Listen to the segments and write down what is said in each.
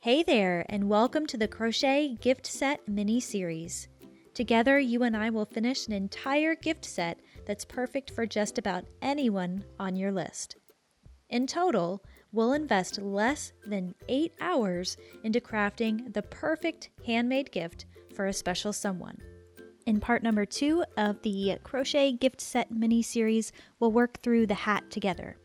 Hey there, and welcome to the Crochet Gift Set mini-series. Together, you and I will finish an entire gift set that's perfect for just about anyone on your list. In total, we'll invest less than 8 hours into crafting the perfect handmade gift for a special someone. In part number 2 of the Crochet Gift Set mini-series, we'll work through the hat together.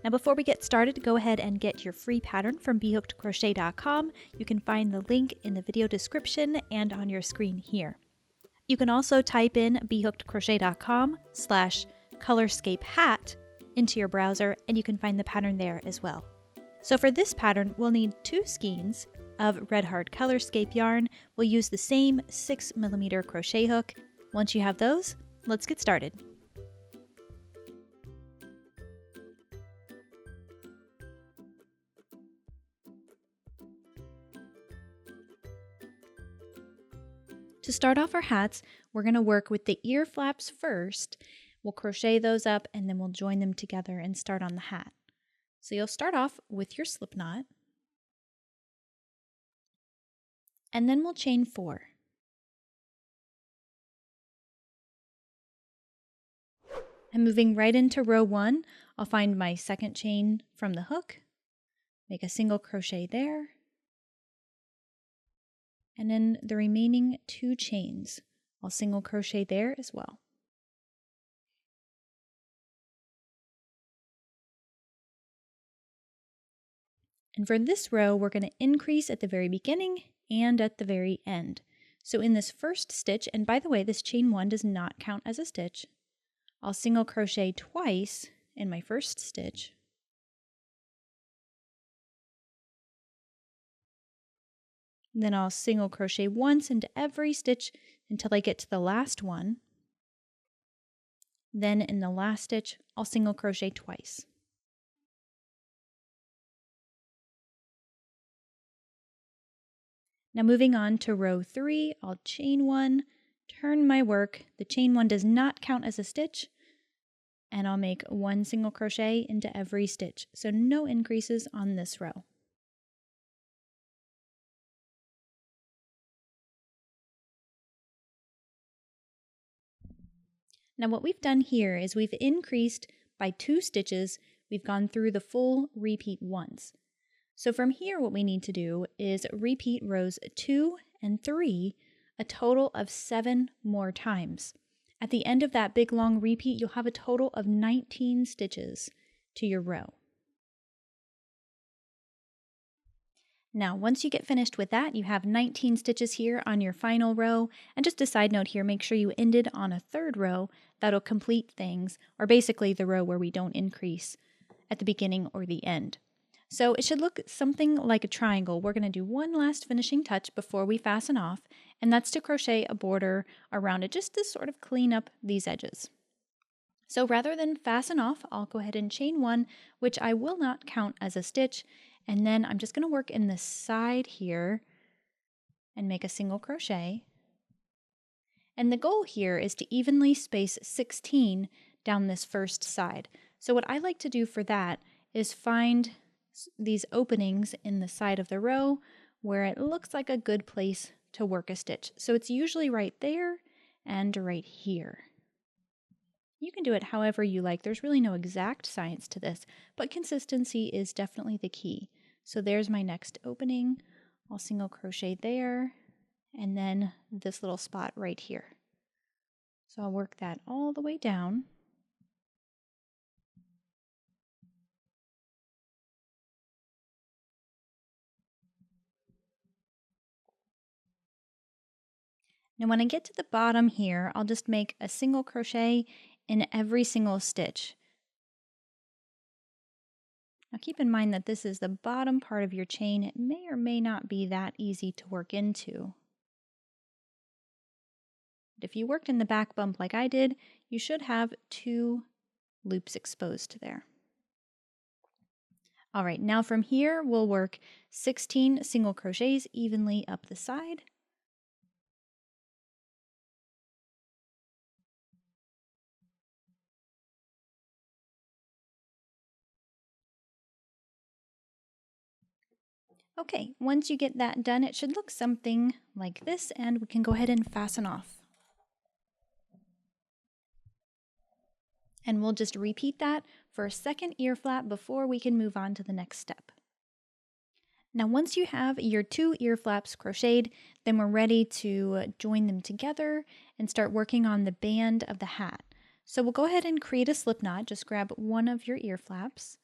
Now before we get started, go ahead and get your free pattern from BHookedCrochet.com. You can find the link in the video description and on your screen here. You can also type in BHookedCrochet.com/colorscape hat into your browser and you can find the pattern there as well. So for this pattern, we'll need 2 skeins of Red Heart Colorscape yarn. We'll use the same 6mm crochet hook. Once you have those, let's get started. To start off our hats, we're going to work with the ear flaps first. We'll crochet those up and then we'll join them together and start on the hat. So you'll start off with your slip knot. And then we'll chain 4. And moving right into row 1, I'll find my second chain from the hook, make a single crochet there, and then the remaining 2 chains, I'll single crochet there as well. And for this row, we're going to increase at the very beginning and at the very end. So in this first stitch, and by the way, this chain 1 does not count as a stitch, I'll single crochet twice in my first stitch. Then I'll single crochet once into every stitch until I get to the last one. Then in the last stitch, I'll single crochet twice. Now moving on to row 3, I'll chain 1, turn my work. The chain 1 does not count as a stitch, and I'll make 1 single crochet into every stitch, so no increases on this row. Now what we've done here is we've increased by 2 stitches. We've gone through the full repeat once. So from here what we need to do is repeat rows 2 and 3 a total of 7 more times. At the end of that big long repeat, you'll have a total of 19 stitches to your row. Now, once you get finished with that, you have 19 stitches here on your final row. And just a side note here, make sure you ended on a 3rd row. That'll complete things, or basically the row where we don't increase at the beginning or the end. So it should look something like a triangle. We're going to do one last finishing touch before we fasten off, and that's to crochet a border around it just to sort of clean up these edges. So rather than fasten off, I'll go ahead and chain 1, which I will not count as a stitch. And then I'm just going to work in the side here and make a single crochet. And the goal here is to evenly space 16 down this first side. So what I like to do for that is find these openings in the side of the row where it looks like a good place to work a stitch. So it's usually right there and right here. You can do it however you like. There's really no exact science to this, but consistency is definitely the key. So there's my next opening. I'll single crochet there, and then this little spot right here. So I'll work that all the way down. Now when I get to the bottom here, I'll just make a single crochet in every single stitch. Now keep in mind that this is the bottom part of your chain. It may or may not be that easy to work into. But if you worked in the back bump like I did, you should have 2 loops exposed there. All right, now from here we'll work 16 single crochets evenly up the side. Okay, once you get that done, it should look something like this, and we can go ahead and fasten off. And we'll just repeat that for a second ear flap before we can move on to the next step. Now once you have your 2 ear flaps crocheted, then we're ready to join them together and start working on the band of the hat. So we'll go ahead and create a slip knot. Just grab one of your ear flaps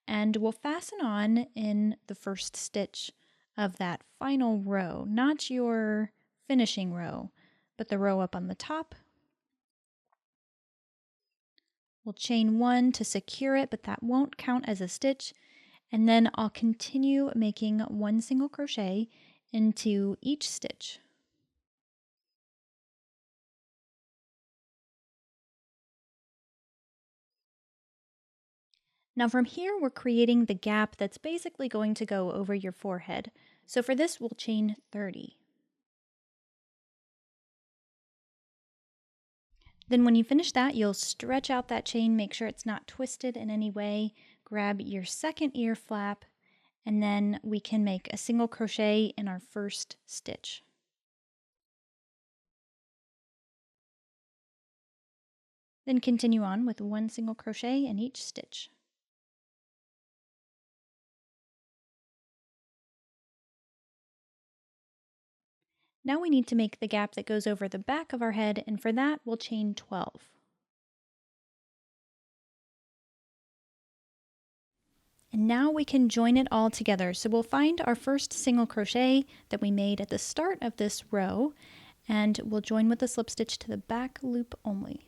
and we'll fasten on in the first stitch of that final row, not your finishing row, but the row up on the top. We'll chain 1 to secure it, but that won't count as a stitch. And then I'll continue making 1 single crochet into each stitch. Now from here, we're creating the gap that's basically going to go over your forehead. So for this, we'll chain 30. Then when you finish that, you'll stretch out that chain, make sure it's not twisted in any way. Grab your second ear flap, and then we can make a single crochet in our first stitch. Then continue on with 1 single crochet in each stitch. Now we need to make the gap that goes over the back of our head, and for that we'll chain 12. And now we can join it all together. So we'll find our first single crochet that we made at the start of this row, and we'll join with a slip stitch to the back loop only.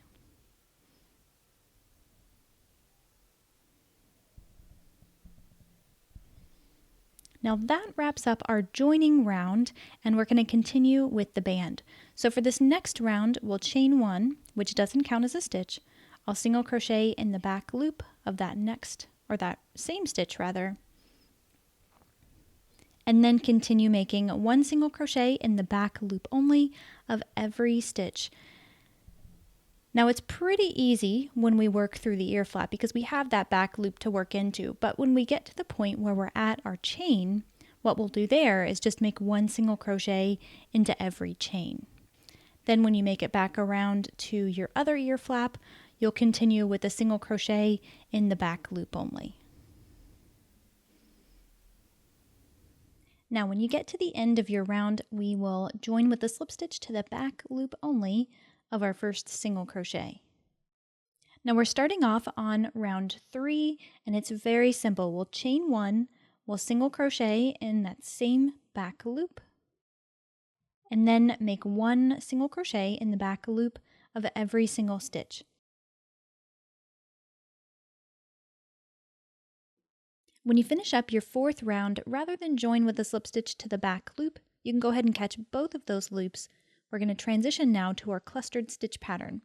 Now that wraps up our joining round, and we're going to continue with the band. So for this next round, we'll chain 1, which doesn't count as a stitch. I'll single crochet in the back loop of that next, or that same stitch rather, and then continue making 1 single crochet in the back loop only of every stitch. Now it's pretty easy when we work through the ear flap because we have that back loop to work into, but when we get to the point where we're at our chain, what we'll do there is just make 1 single crochet into every chain. Then when you make it back around to your other ear flap, you'll continue with a single crochet in the back loop only. Now when you get to the end of your round, we will join with the slip stitch to the back loop only of our first single crochet. Now we're starting off on round 3, and it's very simple. We'll chain 1, we'll single crochet in that same back loop, and then make 1 single crochet in the back loop of every single stitch. When you finish up your 4th round, rather than join with a slip stitch to the back loop, you can go ahead and catch both of those loops. We're going to transition now to our clustered stitch pattern.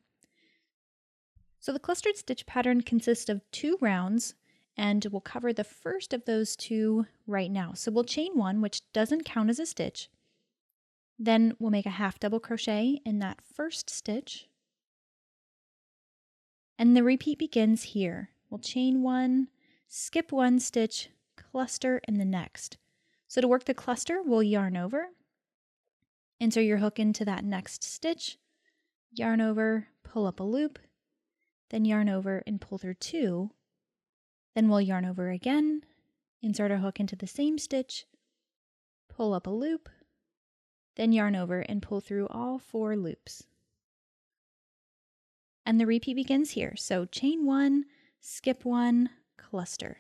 So the clustered stitch pattern consists of 2 rounds, and we'll cover the first of those 2 right now. So we'll chain 1, which doesn't count as a stitch. Then we'll make a half double crochet in that first stitch. And the repeat begins here. We'll chain 1, skip 1 stitch, cluster in the next. So to work the cluster, we'll yarn over, insert your hook into that next stitch, yarn over, pull up a loop, then yarn over and pull through 2. Then we'll yarn over again, insert our hook into the same stitch, pull up a loop, then yarn over and pull through all 4 loops. And the repeat begins here. So chain 1, skip 1, cluster.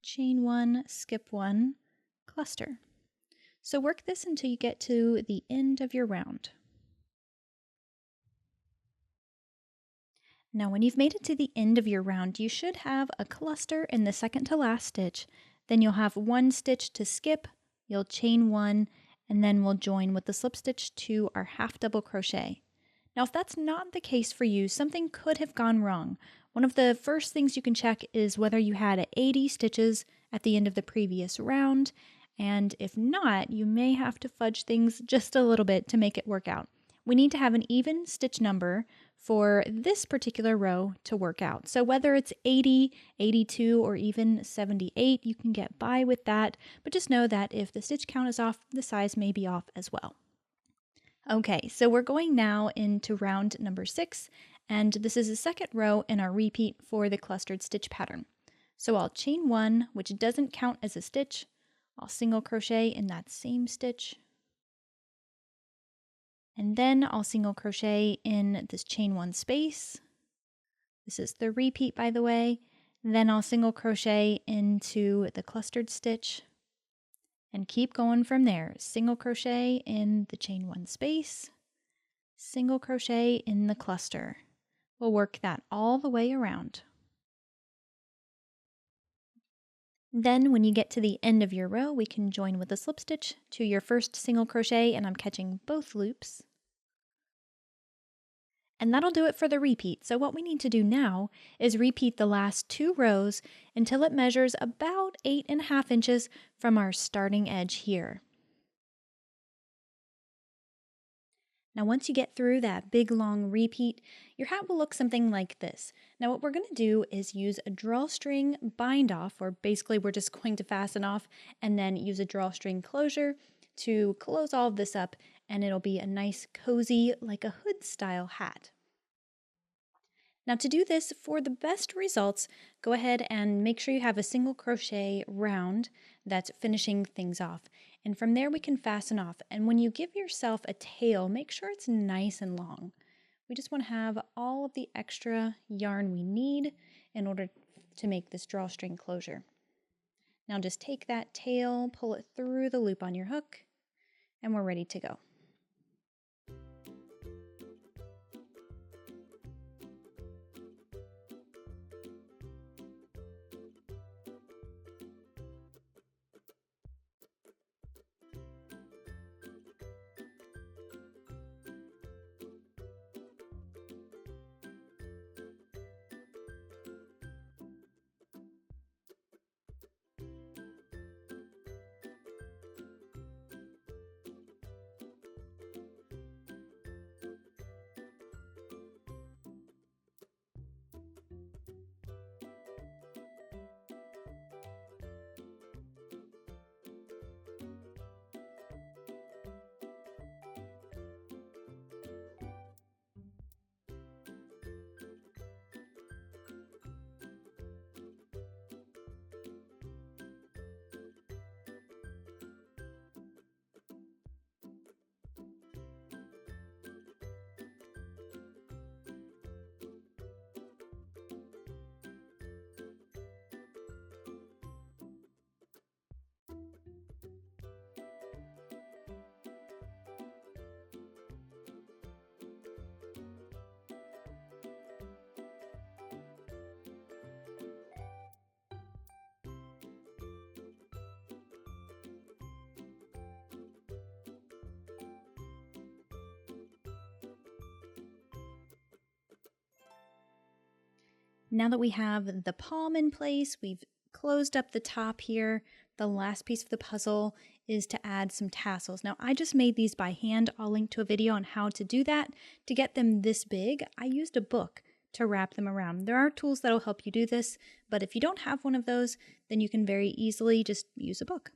Chain 1, skip 1, cluster. So work this until you get to the end of your round. Now when you've made it to the end of your round, you should have a cluster in the second to last stitch. Then you'll have 1 stitch to skip, you'll chain 1, and then we'll join with the slip stitch to our half double crochet. Now if that's not the case for you, something could have gone wrong. One of the first things you can check is whether you had 80 stitches at the end of the previous round, and if not, you may have to fudge things just a little bit to make it work out. we need to have an even stitch number for this particular row to work out. So whether it's 80, 82, or even 78, you can get by with that, but just know that if the stitch count is off, the size may be off as well. Okay, so we're going now into round number 6, and this is the second row in our repeat for the clustered stitch pattern. So I'll chain 1, which doesn't count as a stitch. I'll single crochet in that same stitch. And then I'll single crochet in this chain 1 space. This is the repeat, by the way. Then I'll single crochet into the clustered stitch and keep going from there. Single crochet in the chain 1 space, single crochet in the cluster. We'll work that all the way around. Then when you get to the end of your row, we can join with a slip stitch to your first single crochet, and I'm catching both loops. And that'll do it for the repeat. So what we need to do now is repeat the last 2 rows until it measures about 8.5 inches from our starting edge here. Now once you get through that big long repeat, your hat will look something like this. Now what we're going to do is use a drawstring bind off, or basically we're just going to fasten off and then use a drawstring closure to close all of this up, and it'll be a nice cozy, like a hood style hat. Now to do this for the best results, go ahead and make sure you have a single crochet round that's finishing things off. And from there we can fasten off. And when you give yourself a tail, make sure it's nice and long. We just want to have all of the extra yarn we need in order to make this drawstring closure. Now just take that tail, pull it through the loop on your hook, and we're ready to go. Now that we have the palm in place, we've closed up the top here. The last piece of the puzzle is to add some tassels. Now I just made these by hand. I'll link to a video on how to do that. To get them this big, I used a book to wrap them around. There are tools that'll help you do this, but if you don't have one of those, then you can very easily just use a book.